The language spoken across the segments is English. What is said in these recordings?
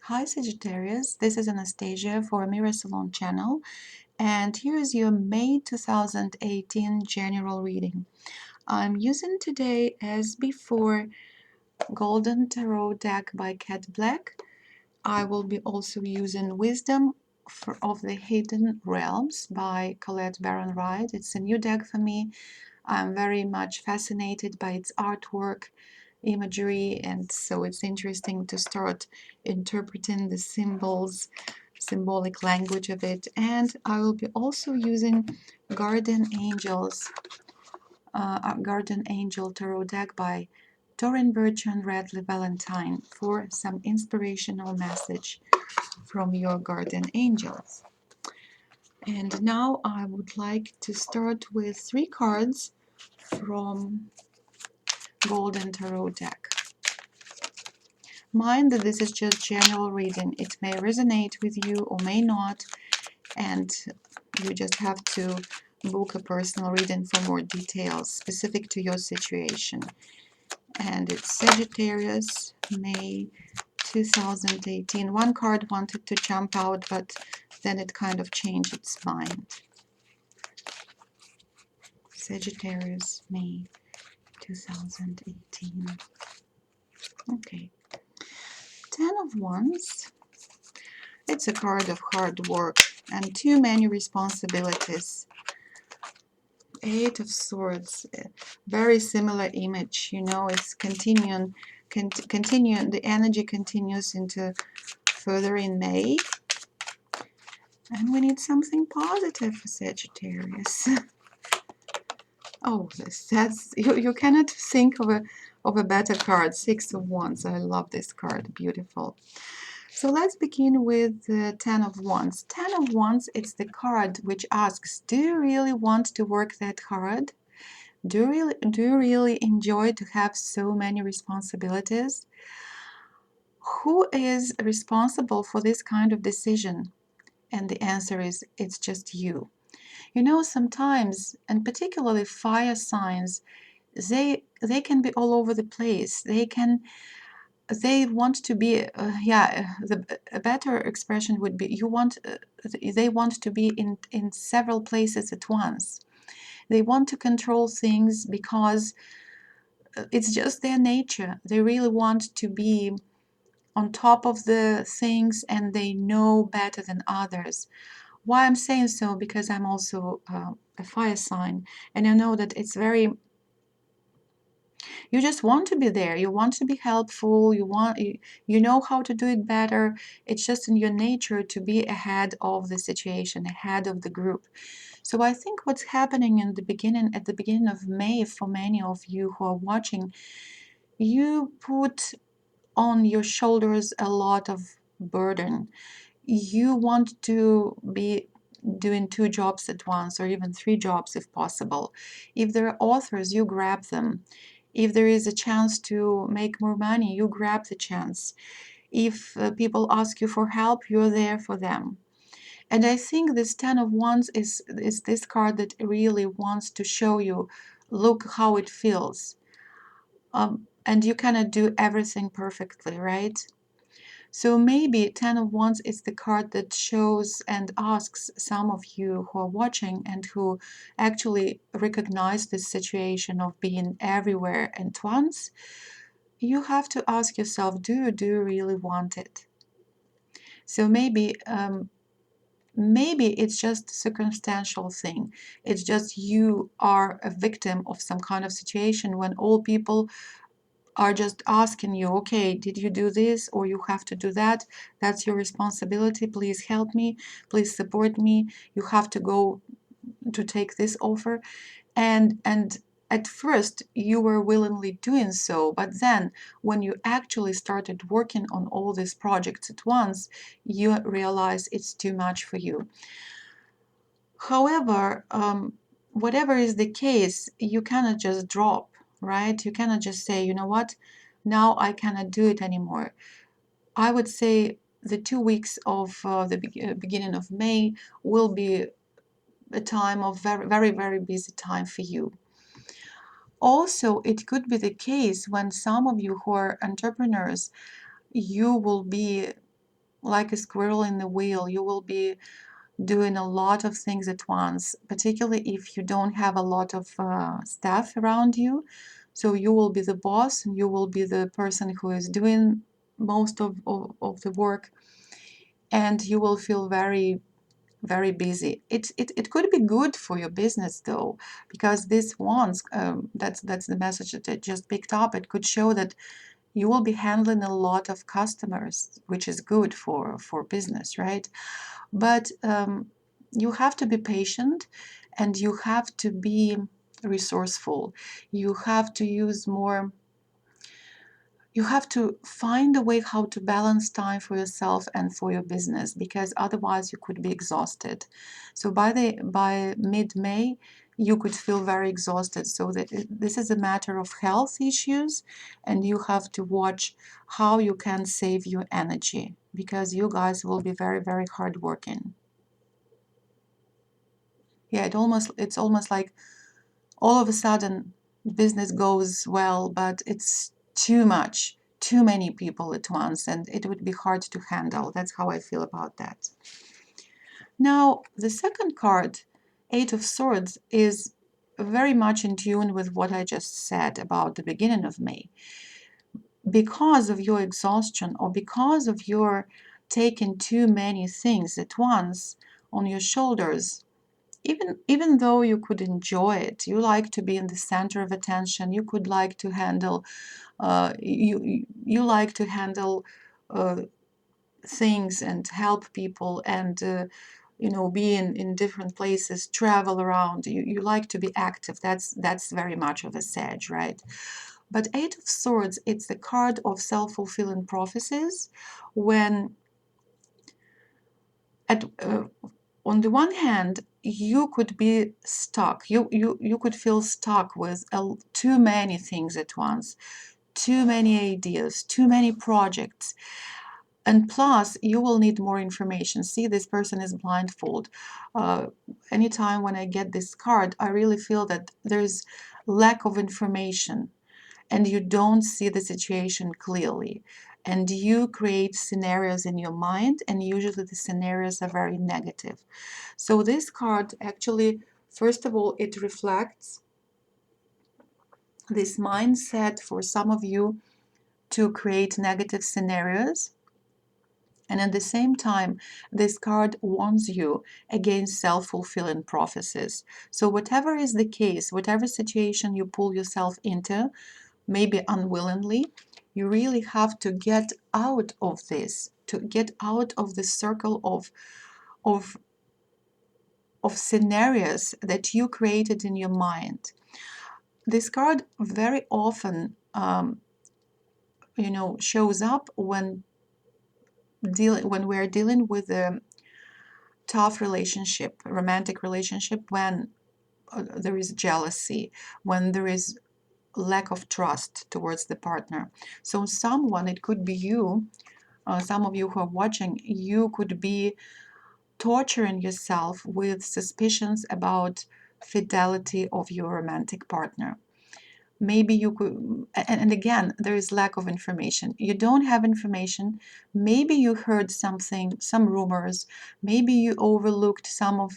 Hi Sagittarius, this is Anastasia for Amira Salon channel, and here is your May 2018 general reading. I'm using today, as before, Golden Tarot deck by Cat Black. I will be also using Wisdom of the Hidden Realms by Baron-Reid. It's a new deck for me. I'm very much fascinated by its artwork, imagery, and so it's interesting to start interpreting the symbolic language of it. And I will be also using Guardian Angel Tarot deck by Torin Birch and Radley Valentine for some inspirational message from your guardian angels. And now I would like to start with 3 cards from Golden Tarot deck. Mind that this is just general reading. It may resonate with you or may not, and you just have to book a personal reading for more details specific to your situation. And it's Sagittarius, May 2018. One card wanted to jump out, but then it kind of changed its mind. Sagittarius, May 2018. Okay. 10 of Wands. It's a card of hard work and too many responsibilities. 8 of Swords, very similar image, you know, it's continuing, the energy continues into further in May. And we need something positive for Sagittarius. Oh, that's you cannot think of a better card. 6 of Wands. I love this card. Beautiful. So let's begin with 10 of Wands. 10 of Wands, it's the card which asks, do you really want to work that hard? Do you really enjoy to have so many responsibilities? Who is responsible for this kind of decision? And the answer is, it's just you. You know, sometimes, and particularly fire signs, they can be all over the place. They want to be a better expression would be they want to be in several places at once. They want to control things because it's just their nature. They really want to be on top of the things, and they know better than others. Why I'm saying so? Because I'm also a fire sign, and I know that it's very, you just want to be there, you want to be helpful, you know how to do it better. It's just in your nature to be ahead of the situation, ahead of the group. So I think what's happening at the beginning of May, for many of you who are watching, you put on your shoulders a lot of burden. You want to be doing 2 jobs at once, or even 3 jobs if possible. If there are authors, you grab them. If there is a chance to make more money, you grab the chance. If people ask you for help, you're there for them. And I think this 10 of Wands is this card that really wants to show you, look how it feels. And you cannot do everything perfectly, right? So maybe 10 of Wands is the card that shows and asks some of you who are watching and who actually recognize this situation of being everywhere at once. You have to ask yourself, do you really want it? So maybe it's just a circumstantial thing. It's just you are a victim of some kind of situation when all people are just asking you, okay, did you do this, or you have to do that? That's your responsibility. Please help me. Please support me. You have to go to take this offer. And at first you were willingly doing so, but then when you actually started working on all these projects at once, you realize it's too much for you. However, whatever is the case, you cannot just drop, right? You cannot just say, you know what, now I cannot do it anymore. I would say the 2 weeks of the beginning of May will be a time of very, very, very busy time for you. Also, it could be the case when some of you who are entrepreneurs, you will be like a squirrel in the wheel. You will be doing a lot of things at once, particularly if you don't have a lot of staff around you. So you will be the boss and you will be the person who is doing most of the work, and you will feel very, very busy. It could be good for your business though, because this once, that's the message that I just picked up. It could show that you will be handling a lot of customers, which is good for business, right? But you have to be patient, and you have to be resourceful. You have to use more, you have to find a way how to balance time for yourself and for your business, because otherwise you could be exhausted. So by mid-May, you could feel very exhausted. So that this is a matter of health issues, and you have to watch how you can save your energy, because you guys will be very, very hardworking. Yeah, it's almost like all of a sudden business goes well, but it's too much, too many people at once, and it would be hard to handle. That's how I feel about that. Now, the second card, Eight of Swords, is very much in tune with what I just said about the beginning of May. Because of your exhaustion, or because of your taking too many things at once on your shoulders, even though you could enjoy it, you like to be in the center of attention, you could like to handle you like to handle uh, things and help people, and be in different places, travel around. You like to be active. That's very much of a Sag, right? But Eight of Swords, it's the card of self-fulfilling prophecies. When at on the one hand, you could be stuck. You could feel stuck with too many things at once, too many ideas, too many projects. And plus, you will need more information. See, this person is blindfold. Uh, Anytime when I get this card, I really feel that there's lack of information, and you don't see the situation clearly. And you create scenarios in your mind, and usually the scenarios are very negative. So this card actually, first of all, it reflects this mindset for some of you to create negative scenarios. And at the same time, this card warns you against self-fulfilling prophecies. So whatever is the case, whatever situation you pull yourself into, maybe unwillingly, you really have to get out of this, to get out of the circle of of scenarios that you created in your mind. This card very often, shows up when we're dealing with a tough relationship, romantic relationship, when there is jealousy, when there is lack of trust towards the partner. So someone, it could be you, some of you who are watching, you could be torturing yourself with suspicions about fidelity of your romantic partner. Maybe you could, and again, there is lack of information. You don't have information. Maybe you heard something, some rumors. Maybe you overlooked some of,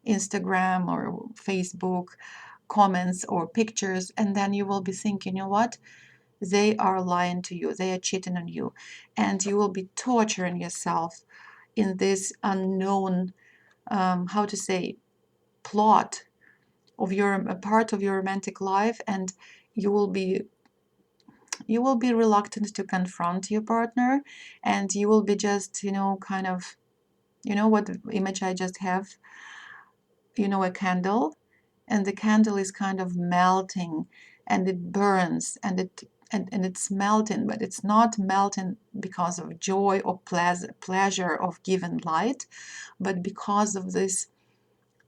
Instagram or Facebook comments or pictures, and then you will be thinking, you know what? They are lying to you. They are cheating on you, and you will be torturing yourself in this unknown, how to say, plot of your a part of your romantic life, and you will be reluctant to confront your partner, and you will be just kind of, what image I just have, a candle, and the candle is kind of melting, and it burns, and it's melting, but it's not melting because of joy or pleasure of giving light, but because of this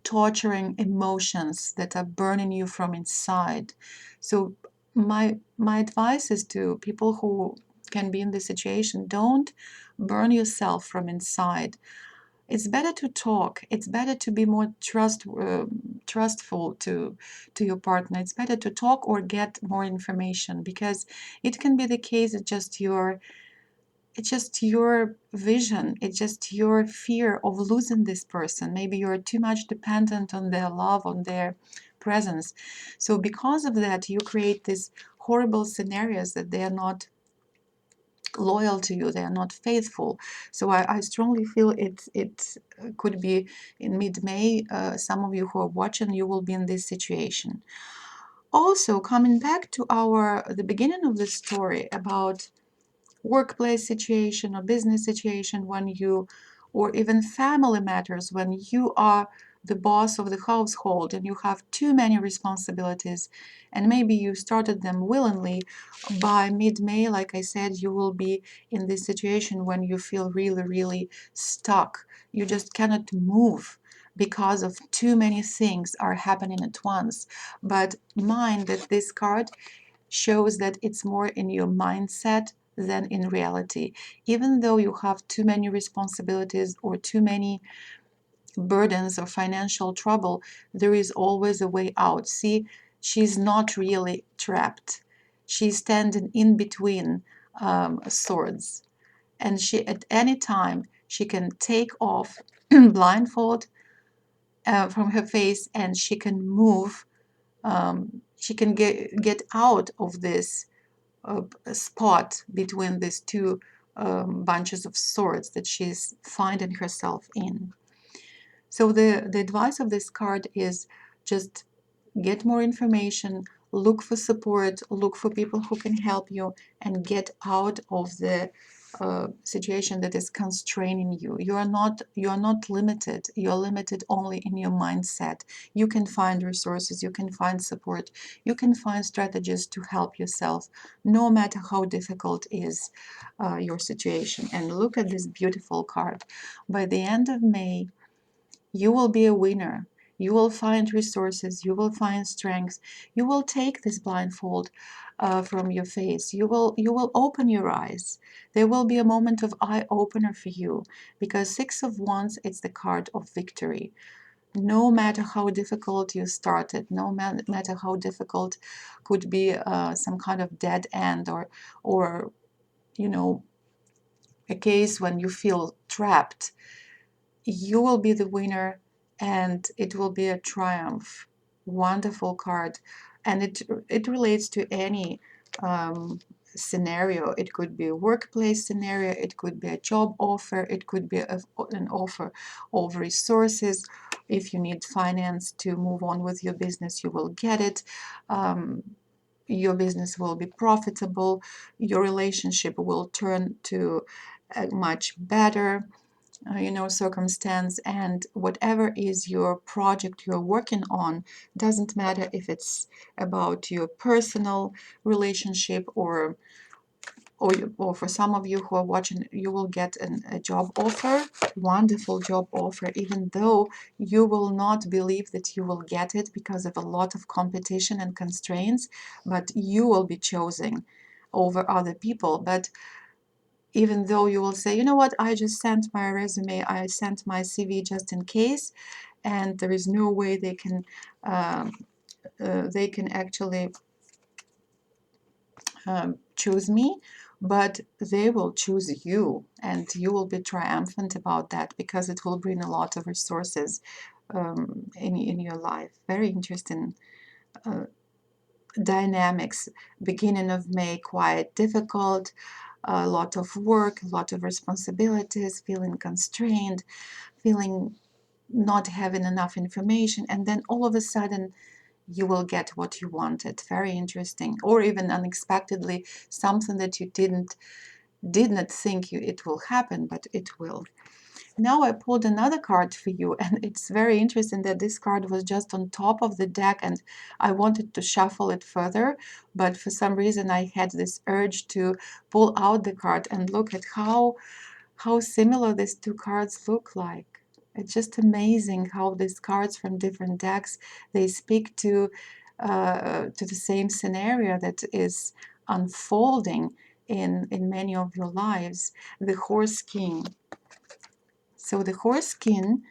torturing emotions that are burning you from inside. So my advice is to people who can be in this situation: don't burn yourself from inside. It's better to talk. It's better to be more trustful to your partner. It's better to talk or get more information, because it can be the case that just you're it's just your vision, it's just your fear of losing this person. Maybe you're too much dependent on their love, on their presence. So because of that, you create these horrible scenarios that they are not loyal to you, they are not faithful. So I strongly feel it could be in mid-May. Some of you who are watching, you will be in this situation. Also, coming back to the beginning of the story about workplace situation or business situation, when you, or even family matters, when you are the boss of the household and you have too many responsibilities, and maybe you started them willingly, by mid-May, like I said, you will be in this situation when you feel really, really stuck. You just cannot move because of too many things are happening at once. But mind that this card shows that it's more in your mindset than in reality. Even though you have too many responsibilities or too many burdens or financial trouble, there is always a way out. See, she's not really trapped. She's standing in between swords. And she, at any time, she can take off blindfold from her face, and she can move. She can get out of this spot between these two bunches of swords that she's finding herself in. So the advice of this card is just get more information, look for support, look for people who can help you, and get out of the situation that is constraining you. You are not limited. You are limited only in your mindset. You can find resources, you can find support, you can find strategies to help yourself, no matter how difficult is your situation. And look at this beautiful card. By the end of May, you will be a winner. You will find resources. You will find strength. You will take this blindfold from your face. You will open your eyes. There will be a moment of eye opener for you, because Six of Wands, it's the card of victory. No matter how difficult you started, no matter how difficult could be some kind of dead end, or you know a case when you feel trapped, you will be the winner, and it will be a triumph. Wonderful card. And it relates to any scenario. It could be a workplace scenario, it could be a job offer, it could be an offer of resources. If you need finance to move on with your business, you will get it. Your business will be profitable, your relationship will turn to a much better circumstance, and whatever is your project you're working on, doesn't matter if it's about your personal relationship, or for some of you who are watching, you will get a job offer, wonderful job offer, even though you will not believe that you will get it because of a lot of competition and constraints, but you will be chosen over other people. But even though you will say, you know what, I just sent my resume, I sent my CV just in case, and there is no way um, they can actually choose me, but they will choose you, and you will be triumphant about that, because it will bring a lot of resources in your life. Very interesting dynamics. Beginning of May, quite difficult, a lot of work, a lot of responsibilities, feeling constrained, feeling not having enough information, and then all of a sudden you will get what you wanted. Very interesting. Or even unexpectedly, something that you did not think it will happen, but it will. Now I pulled another card for you, and it's very interesting that this card was just on top of the deck, and I wanted to shuffle it further, but for some reason I had this urge to pull out the card and look at how similar these two cards look like. It's just amazing how these cards from different decks, they speak to the same scenario that is unfolding in many of your lives. The Horse King. So the Horse King,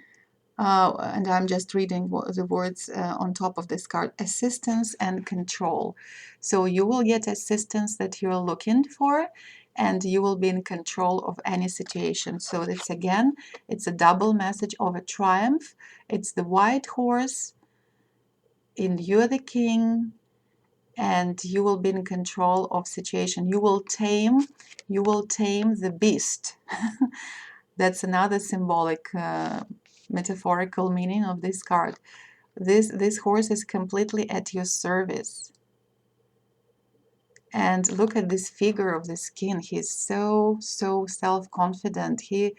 and I'm just reading the words on top of this card: assistance and control. So you will get assistance that you're looking for, and you will be in control of any situation. So it's again, it's a double message of a triumph. It's the white horse, and you're the king, and you will be in control of situation. You will tame the beast. That's another symbolic, metaphorical meaning of this card. This horse is completely at your service. And look at this figure of this king. He's so self-confident. He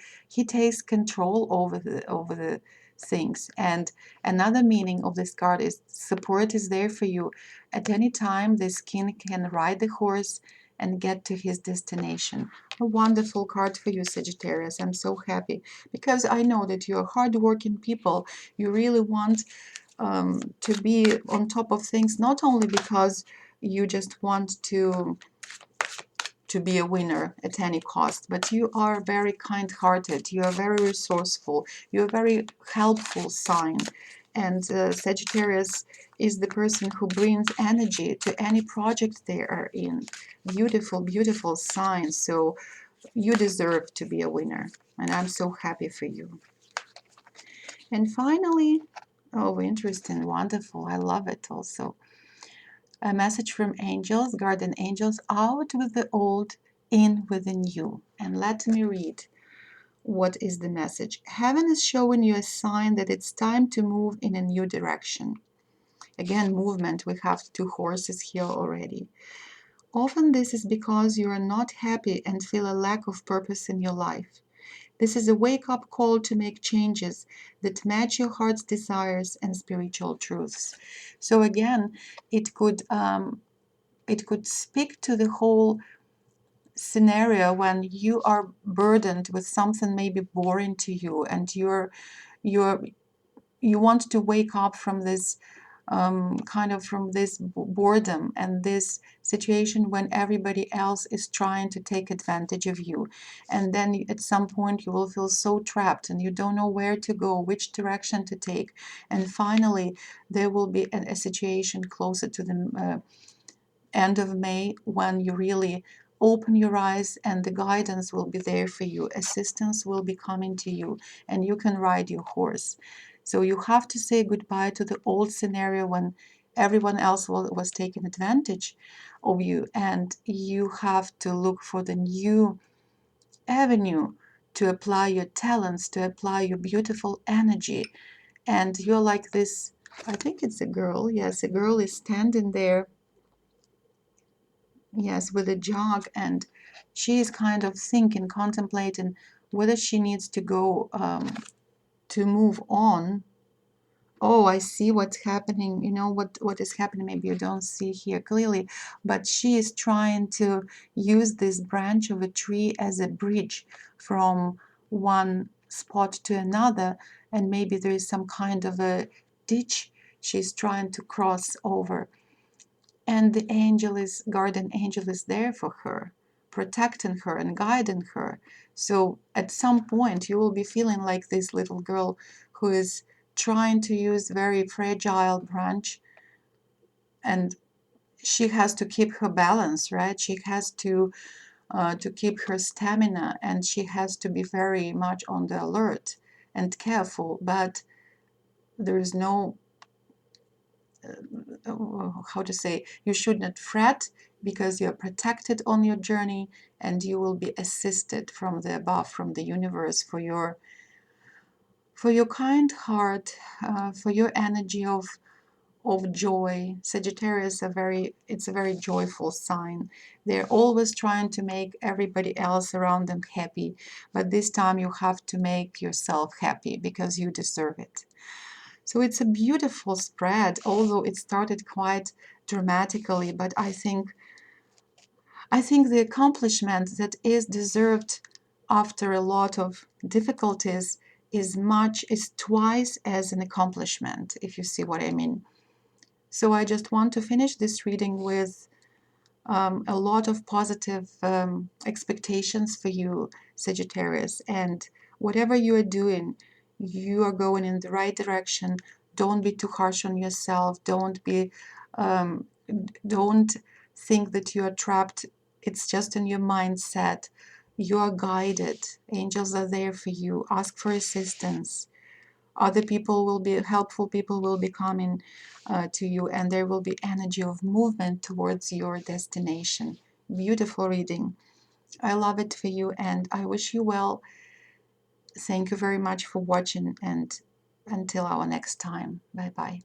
takes control over the things. And another meaning of this card is support is there for you. At any time, this king can ride the horse and get to his destination. A wonderful card for you, Sagittarius. I'm so happy because I know that you're hardworking people. You really want to be on top of things, not only because you just want to be a winner at any cost, but you are very kind-hearted, you are very resourceful, you're a very helpful sign. And Sagittarius is the person who brings energy to any project they are in. Beautiful, beautiful sign. So you deserve to be a winner, and I'm so happy for you. And finally, oh, interesting, wonderful, I love it also. A message from angels, guardian angels: out with the old, in with the new. And let me read what is the message. Heaven is showing you a sign that it's time to move in a new direction. Again, movement. We have two horses here already. Often this is because you are not happy and feel a lack of purpose in your life. This is a wake-up call to make changes that match your heart's desires and spiritual truths. So again, it could speak to the whole scenario when you are burdened with something maybe boring to you, and you want to wake up from this from this boredom and this situation when everybody else is trying to take advantage of you. And then at some point you will feel so trapped and you don't know where to go, which direction to take. And finally, there will be a situation closer to the end of May when you really open your eyes and the guidance will be there for you. Assistance will be coming to you and you can ride your horse. So you have to say goodbye to the old scenario when everyone else was taking advantage of you, and you have to look for the new avenue to apply your talents, to apply your beautiful energy. And you're like this, I think it's a girl. Yes, a girl is standing there, yes, with a jog, and she is kind of thinking, contemplating whether she needs to go to move on. Oh, I see what's happening. You know what is happening. Maybe you don't see here clearly, but she is trying to use this branch of a tree as a bridge from one spot to another, and maybe there is some kind of a ditch she's trying to cross over. And the guardian angel is there for her, protecting her and guiding her. So at some point you will be feeling like this little girl who is trying to use very fragile branch, and she has to keep her balance, right? She has to keep her stamina, and she has to be very much on the alert and careful. But there is no how to say, you should not fret, because you're protected on your journey and you will be assisted from the above, from the universe, for your kind heart, for your energy of joy. Sagittarius it's a very joyful sign. They're always trying to make everybody else around them happy, but this time you have to make yourself happy because you deserve it. So it's a beautiful spread, although it started quite dramatically, but I think the accomplishment that is deserved after a lot of difficulties is twice as an accomplishment, if you see what I mean. So I just want to finish this reading with a lot of positive expectations for you, Sagittarius. And whatever you are doing, you are going in the right direction. Don't be too harsh on yourself. Don't think that you are trapped It's just in your mindset. You are guided. Angels are there for you. Ask for assistance. Other people will be helpful, people will be coming to you, and there will be energy of movement towards your destination. Beautiful reading. I love it for you, and I wish you well. Thank you very much for watching, and until our next time. Bye bye.